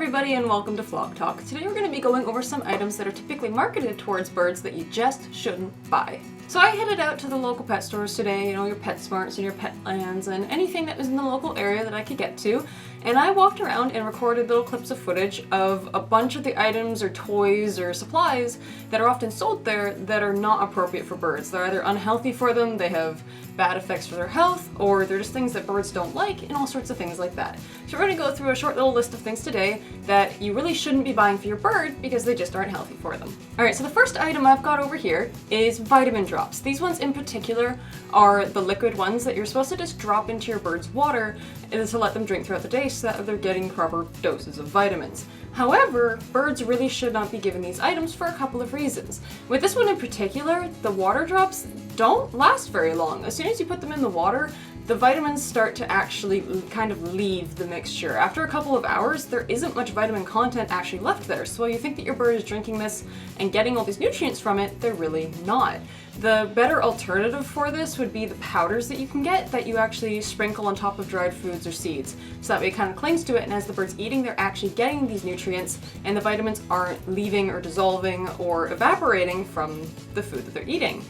everybody and welcome to Flock Talk. Today we're going to be going over some items that are typically marketed towards birds that you just shouldn't buy. So I headed out to the local pet stores today, your PetSmarts and your Petlands and anything that was in the local area that I could get to. And I walked around and recorded little clips of footage of a bunch of the items or toys or supplies that are often sold there that are not appropriate for birds. They're either unhealthy for them, they have bad effects for their health, or they're just things that birds don't like, and all sorts of things like that. So we're going to go through a short little list of things today that you really shouldn't be buying for your bird because they just aren't healthy for them. Alright, so the first item I've got over here is vitamin drops. These ones in particular are the liquid ones that you're supposed to just drop into your bird's water to let them drink throughout the day so that they're getting proper doses of vitamins. However, birds really should not be given these items for a couple of reasons. With this one in particular, the water drops don't last very long. As soon as you put them in the water, the vitamins start to actually kind of leave the mixture. After a couple of hours, there isn't much vitamin content actually left there. So while you think that your bird is drinking this and getting all these nutrients from it, they're really not. The better alternative for this would be the powders that you can get that you actually sprinkle on top of dried foods or seeds. So that way it kind of clings to it, and as the bird's eating, they're actually getting these nutrients and the vitamins aren't leaving or dissolving or evaporating from the food that they're eating.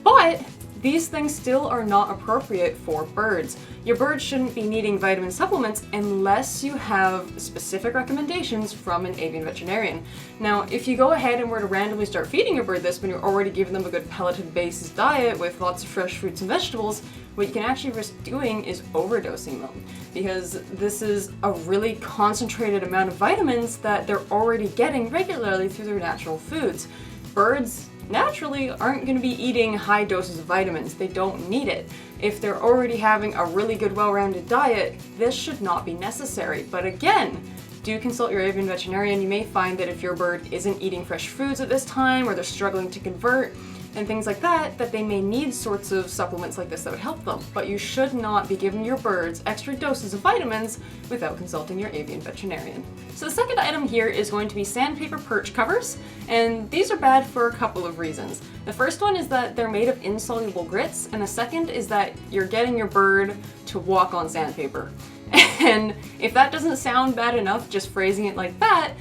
But these things still are not appropriate for birds. Your bird shouldn't be needing vitamin supplements unless you have specific recommendations from an avian veterinarian. Now, if you go ahead and were to randomly start feeding your bird this when you're already giving them a good pelleted-based diet with lots of fresh fruits and vegetables, what you can actually risk doing is overdosing them, because this is a really concentrated amount of vitamins that they're already getting regularly through their natural foods. Birds naturally aren't going to be eating high doses of vitamins. They don't need it. If they're already having a really good well-rounded diet, this should not be necessary. But again, do consult your avian veterinarian. You may find that if your bird isn't eating fresh foods at this time, or they're struggling to convert, and things like that, that they may need sorts of supplements like this that would help them. But you should not be giving your birds extra doses of vitamins without consulting your avian veterinarian. So the second item here is going to be sandpaper perch covers, and these are bad for a couple of reasons. The first one is that they're made of insoluble grits, and the second is that you're getting your bird to walk on sandpaper. And if that doesn't sound bad enough, just phrasing it like that,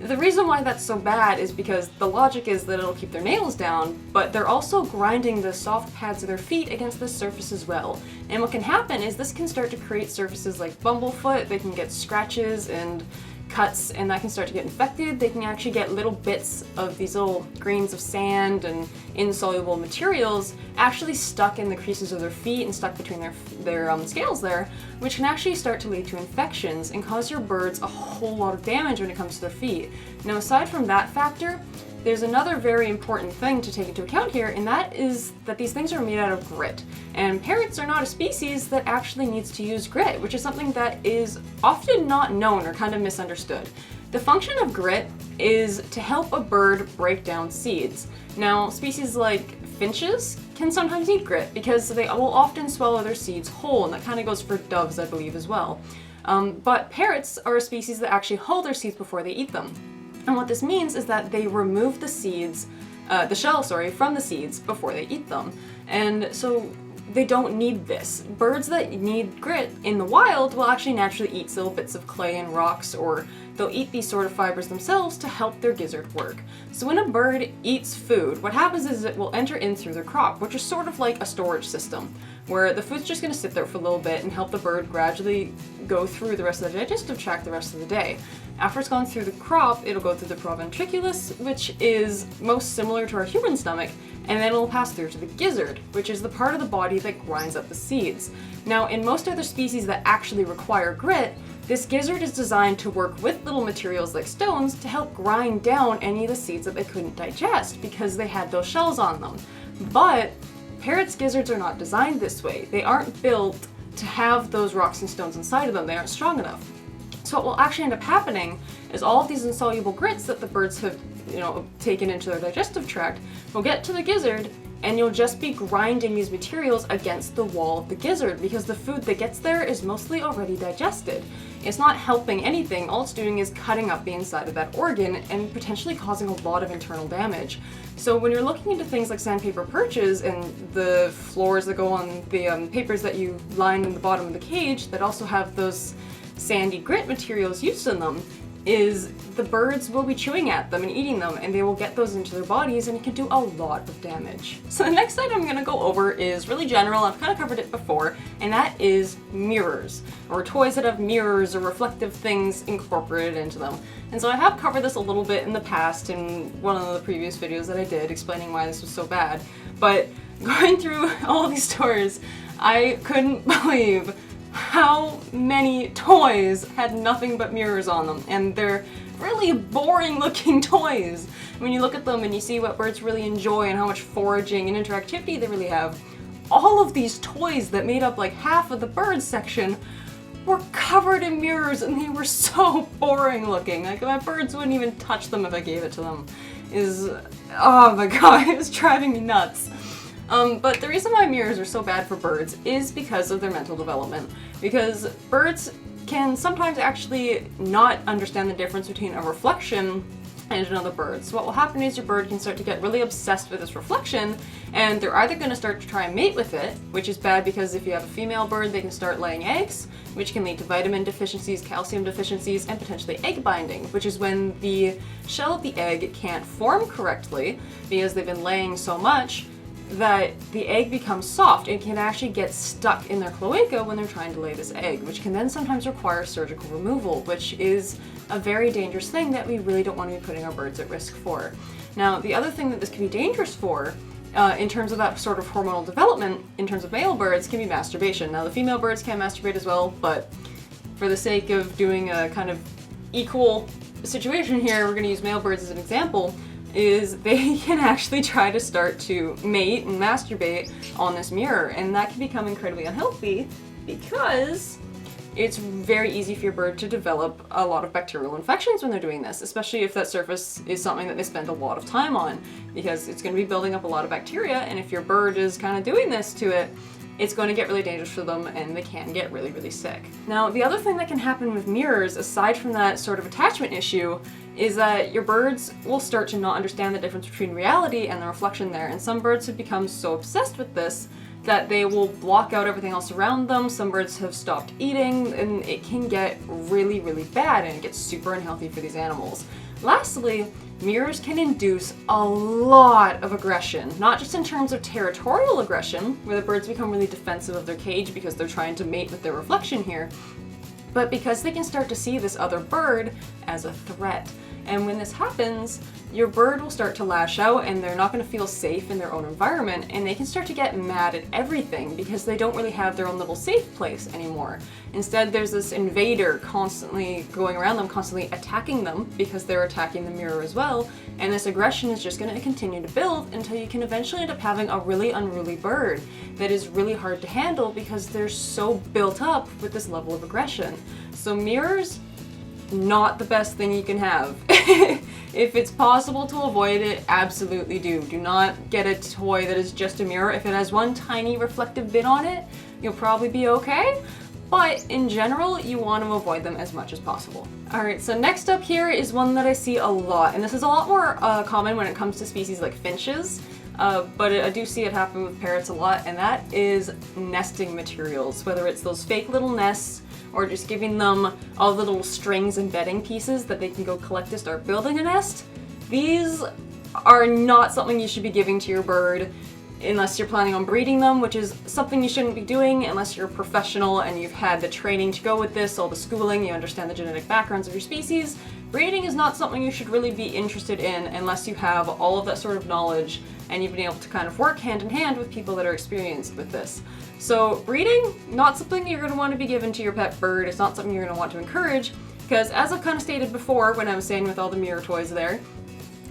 the reason why that's so bad is because the logic is that it'll keep their nails down, but they're also grinding the soft pads of their feet against the surface as well. And what can happen is this can start to create surfaces like bumblefoot. They can get scratches and cuts, and that can start to get infected. They can actually get little bits of these little grains of sand and insoluble materials actually stuck in the creases of their feet and stuck between their scales there, which can actually start to lead to infections and cause your birds a whole lot of damage when it comes to their feet. Now, aside from that factor, there's another very important thing to take into account here, and that is that these things are made out of grit. And parrots are not a species that actually needs to use grit, which is something that is often not known or kind of misunderstood. The function of grit is to help a bird break down seeds. Now, species like finches can sometimes eat grit because they will often swallow their seeds whole, and that kind of goes for doves, I believe, as well. But parrots are a species that actually hull their seeds before they eat them. And what this means is that they remove the shell from the seeds before they eat them. And so they don't need this. Birds that need grit in the wild will actually naturally eat little bits of clay and rocks, or they'll eat these sort of fibers themselves to help their gizzard work. So when a bird eats food, what happens is it will enter in through their crop, which is sort of like a storage system, where the food's just going to sit there for a little bit and help the bird gradually go through the rest of the digestive tract the rest of the day. After it's gone through the crop, it'll go through the proventriculus, which is most similar to our human stomach, and then it'll pass through to the gizzard, which is the part of the body that grinds up the seeds. Now, in most other species that actually require grit, this gizzard is designed to work with little materials like stones to help grind down any of the seeds that they couldn't digest because they had those shells on them. But parrots' gizzards are not designed this way. They aren't built to have those rocks and stones inside of them. They aren't strong enough. So what will actually end up happening is all of these insoluble grits that the birds have, taken into their digestive tract will get to the gizzard, and you'll just be grinding these materials against the wall of the gizzard because the food that gets there is mostly already digested. It's not helping anything. All it's doing is cutting up the inside of that organ and potentially causing a lot of internal damage. So when you're looking into things like sandpaper perches and the floors that go on the papers that you line in the bottom of the cage that also have those sandy grit materials used in them, is the birds will be chewing at them and eating them, and they will get those into their bodies, and it can do a lot of damage. So the next item I'm going to go over is really general. I've kind of covered it before, and that is mirrors, or toys that have mirrors or reflective things incorporated into them. And so I have covered this a little bit in the past in one of the previous videos that I did explaining why this was so bad, but going through all of these stores, I couldn't believe how many toys had nothing but mirrors on them, and they're really boring looking toys. When you look at them and you see what birds really enjoy and how much foraging and interactivity they really have, all of these toys that made up like half of the birds section were covered in mirrors, and they were so boring looking. Like, my birds wouldn't even touch them if I gave it to them. Oh my god, it was driving me nuts. But the reason why mirrors are so bad for birds is because of their mental development. Because birds can sometimes actually not understand the difference between a reflection and another bird. So what will happen is your bird can start to get really obsessed with this reflection, and they're either going to start to try and mate with it, which is bad because if you have a female bird, they can start laying eggs, which can lead to vitamin deficiencies, calcium deficiencies, and potentially egg binding, which is when the shell of the egg can't form correctly because they've been laying so much that the egg becomes soft and can actually get stuck in their cloaca when they're trying to lay this egg, which can then sometimes require surgical removal, which is a very dangerous thing that we really don't want to be putting our birds at risk for. Now, the other thing that this can be dangerous for, in terms of that sort of hormonal development, in terms of male birds, can be masturbation. Now, the female birds can masturbate as well, but for the sake of doing a kind of equal situation here, we're going to use male birds as an example. Is they can actually try to start to mate and masturbate on this mirror, and that can become incredibly unhealthy because it's very easy for your bird to develop a lot of bacterial infections when they're doing this, especially if that surface is something that they spend a lot of time on, because it's going to be building up a lot of bacteria, and if your bird is kind of doing this to it, it's going to get really dangerous for them, and they can get really, really sick. Now, the other thing that can happen with mirrors, aside from that sort of attachment issue, is that your birds will start to not understand the difference between reality and the reflection there, and some birds have become so obsessed with this that they will block out everything else around them. Some birds have stopped eating, and it can get really, really bad, and it gets super unhealthy for these animals. Lastly, mirrors can induce a lot of aggression, not just in terms of territorial aggression, where the birds become really defensive of their cage because they're trying to mate with their reflection here, but because they can start to see this other bird as a threat. And when this happens, your bird will start to lash out, and they're not going to feel safe in their own environment, and they can start to get mad at everything because they don't really have their own little safe place anymore. Instead, there's this invader constantly going around them, constantly attacking them because they're attacking the mirror as well, and this aggression is just going to continue to build until you can eventually end up having a really unruly bird that is really hard to handle because they're so built up with this level of aggression. So mirrors, not the best thing you can have. If it's possible to avoid it, absolutely do. Do not get a toy that is just a mirror. If it has one tiny reflective bit on it, you'll probably be okay. But in general, you want to avoid them as much as possible. Alright, so next up here is one that I see a lot, and this is a lot more common when it comes to species like finches. But I do see it happen with parrots a lot, and that is nesting materials. Whether it's those fake little nests, or just giving them all the little strings and bedding pieces that they can go collect to start building a nest. These are not something you should be giving to your bird unless you're planning on breeding them, which is something you shouldn't be doing unless you're a professional and you've had the training to go with this, all the schooling, you understand the genetic backgrounds of your species. Breeding is not something you should really be interested in unless you have all of that sort of knowledge and you've been able to kind of work hand in hand with people that are experienced with this. So breeding, not something you're going to want to be given to your pet bird. It's not something you're going to want to encourage because, as I've kind of stated before when I was saying with all the mirror toys there,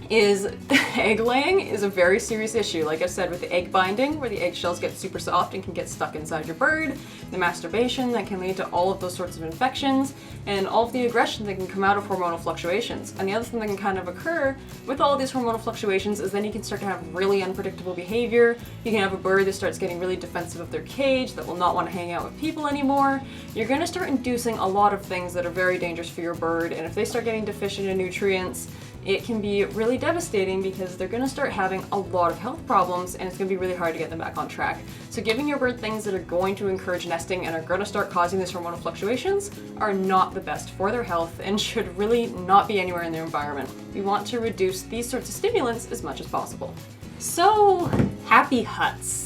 is egg laying is a very serious issue. Like I said, with the egg binding, where the eggshells get super soft and can get stuck inside your bird, the masturbation that can lead to all of those sorts of infections, and all of the aggression that can come out of hormonal fluctuations. And the other thing that can kind of occur with all of these hormonal fluctuations is then you can start to have really unpredictable behavior. You can have a bird that starts getting really defensive of their cage, that will not want to hang out with people anymore. You're going to start inducing a lot of things that are very dangerous for your bird, and if they start getting deficient in nutrients, it can be really devastating because they're going to start having a lot of health problems and it's going to be really hard to get them back on track. So giving your bird things that are going to encourage nesting and are going to start causing these hormonal fluctuations are not the best for their health and should really not be anywhere in their environment. We want to reduce these sorts of stimulants as much as possible. So, happy huts.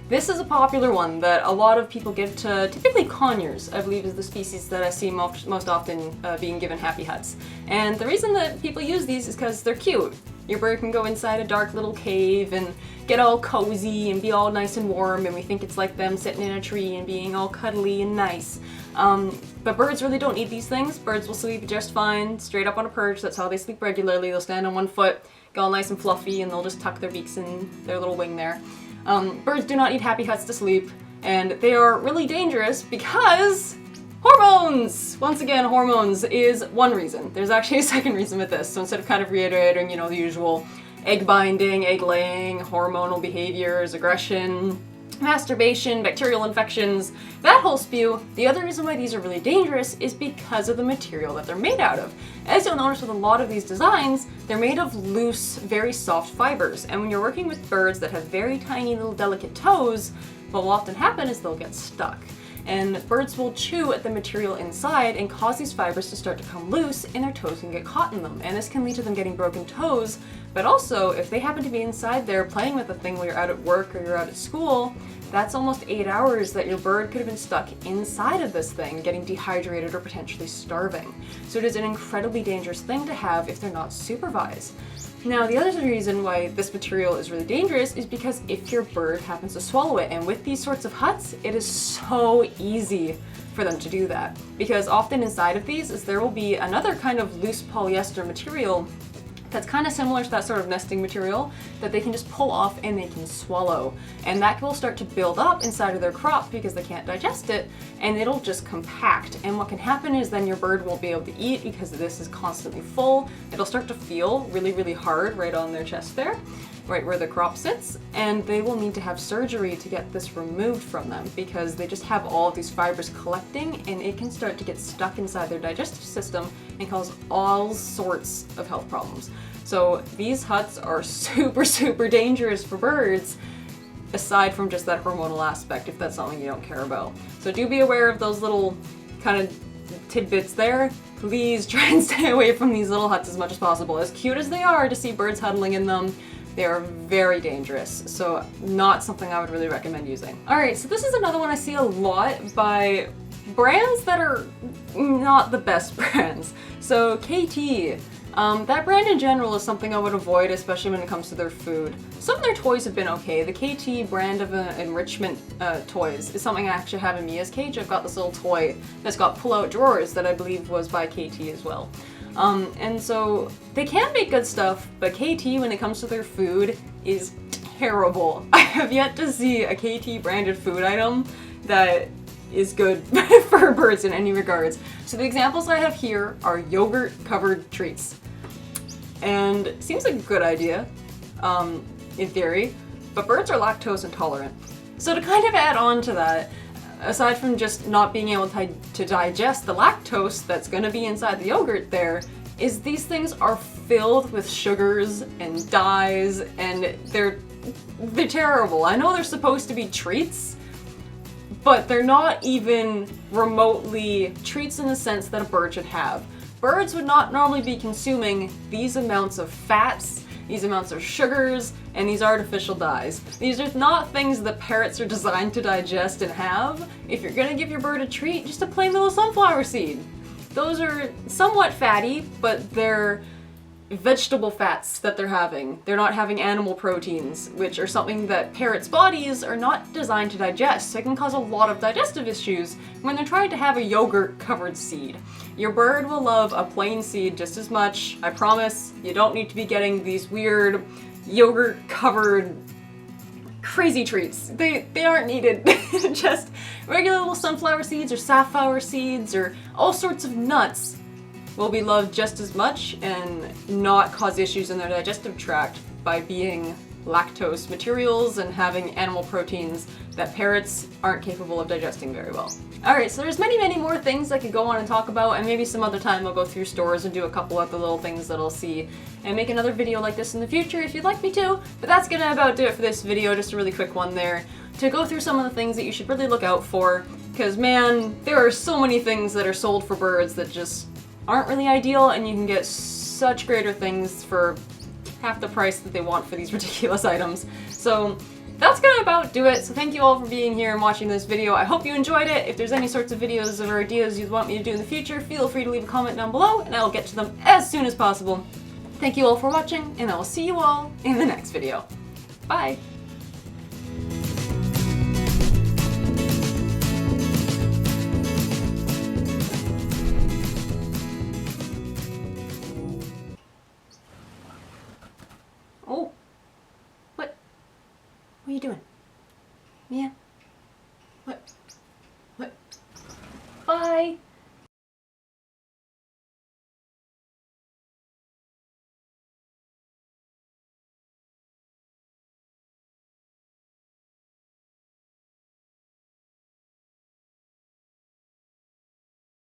This is a popular one that a lot of people give to typically conures, I believe is the species that I see most often being given happy huts. And the reason that people use these is because they're cute. Your bird can go inside a dark little cave and get all cozy and be all nice and warm, and we think it's like them sitting in a tree and being all cuddly and nice. But birds really don't need these things. Birds will sleep just fine, straight up on a perch. That's how they sleep regularly. They'll stand on one foot, get all nice and fluffy, and they'll just tuck their beaks in their little wing there. Birds do not need happy huts to sleep, and they are really dangerous because hormones! Once again, hormones is one reason. There's actually a second reason with this, so instead of kind of reiterating, the usual egg binding, egg laying, hormonal behaviors, aggression, masturbation, bacterial infections, that whole spew, the other reason why these are really dangerous is because of the material that they're made out of. As you'll notice with a lot of these designs, they're made of loose, very soft fibers, and when you're working with birds that have very tiny little delicate toes, what will often happen is they'll get stuck. And birds will chew at the material inside and cause these fibers to start to come loose and their toes can get caught in them. And this can lead to them getting broken toes, but also if they happen to be inside there playing with the thing while you're out at work or you're out at school, that's almost 8 hours that your bird could have been stuck inside of this thing, getting dehydrated or potentially starving. So it is an incredibly dangerous thing to have if they're not supervised. Now, the other reason why this material is really dangerous is because if your bird happens to swallow it, and with these sorts of huts, it is so easy for them to do that. Because often inside of these is there will be another kind of loose polyester material that's kind of similar to that sort of nesting material that they can just pull off and they can swallow. And that will start to build up inside of their crop because they can't digest it, and it'll just compact. And what can happen is then your bird won't be able to eat because this is constantly full. It'll start to feel really, really hard right on their chest there, right where the crop sits, and they will need to have surgery to get this removed from them because they just have all of these fibers collecting and it can start to get stuck inside their digestive system and cause all sorts of health problems. So these huts are super, super dangerous for birds, aside from just that hormonal aspect, if that's something you don't care about. So do be aware of those little kind of tidbits there. Please try and stay away from these little huts as much as possible. As cute as they are to see birds huddling in them, they are very dangerous, so not something I would really recommend using. Alright, so this is another one I see a lot by brands that are not the best brands. So KT, that brand in general is something I would avoid, especially when it comes to their food. Some of their toys have been okay. The KT brand of enrichment toys is something I actually have in Mia's cage. I've got this little toy that's got pull-out drawers that I believe was by KT as well. And so they can make good stuff, but KT, when it comes to their food, is terrible. I have yet to see a KT branded food item that is good for birds in any regards. So the examples I have here are yogurt covered treats. And it seems like a good idea, in theory, but birds are lactose intolerant. So to kind of add on to that, aside from just not being able to digest the lactose that's going to be inside the yogurt there, is these things are filled with sugars and dyes, and they're terrible. I know they're supposed to be treats, but they're not even remotely treats in the sense that a bird should have. Birds would not normally be consuming these amounts of fats, these amounts of sugars, and these artificial dyes. These are not things that parrots are designed to digest and have. If you're gonna give your bird a treat, just a plain little sunflower seed. Those are somewhat fatty, but they're vegetable fats that they're having. They're not having animal proteins, which are something that parrots' bodies are not designed to digest, so it can cause a lot of digestive issues when they're trying to have a yogurt-covered seed. Your bird will love a plain seed just as much, I promise. You don't need to be getting these weird yogurt-covered crazy treats. They aren't needed. Just regular little sunflower seeds or safflower seeds or all sorts of nuts will be loved just as much and not cause issues in their digestive tract by being lactose materials and having animal proteins that parrots aren't capable of digesting very well. Alright, so there's many more things I could go on and talk about, and maybe some other time I'll go through stores and do a couple other little things that I'll see and make another video like this in the future if you'd like me to. But that's gonna about do it for this video, just a really quick one there, to go through some of the things that you should really look out for, because man, there are so many things that are sold for birds that just aren't really ideal, and you can get such greater things for half the price that they want for these ridiculous items. So that's gonna about do it. So thank you all for being here and watching this video. I hope you enjoyed it. If there's any sorts of videos or ideas you'd want me to do in the future, feel free to leave a comment down below and I'll get to them as soon as possible. Thank you all for watching, and I will see you all in the next video. Bye! Oh. What are you doing? Mia?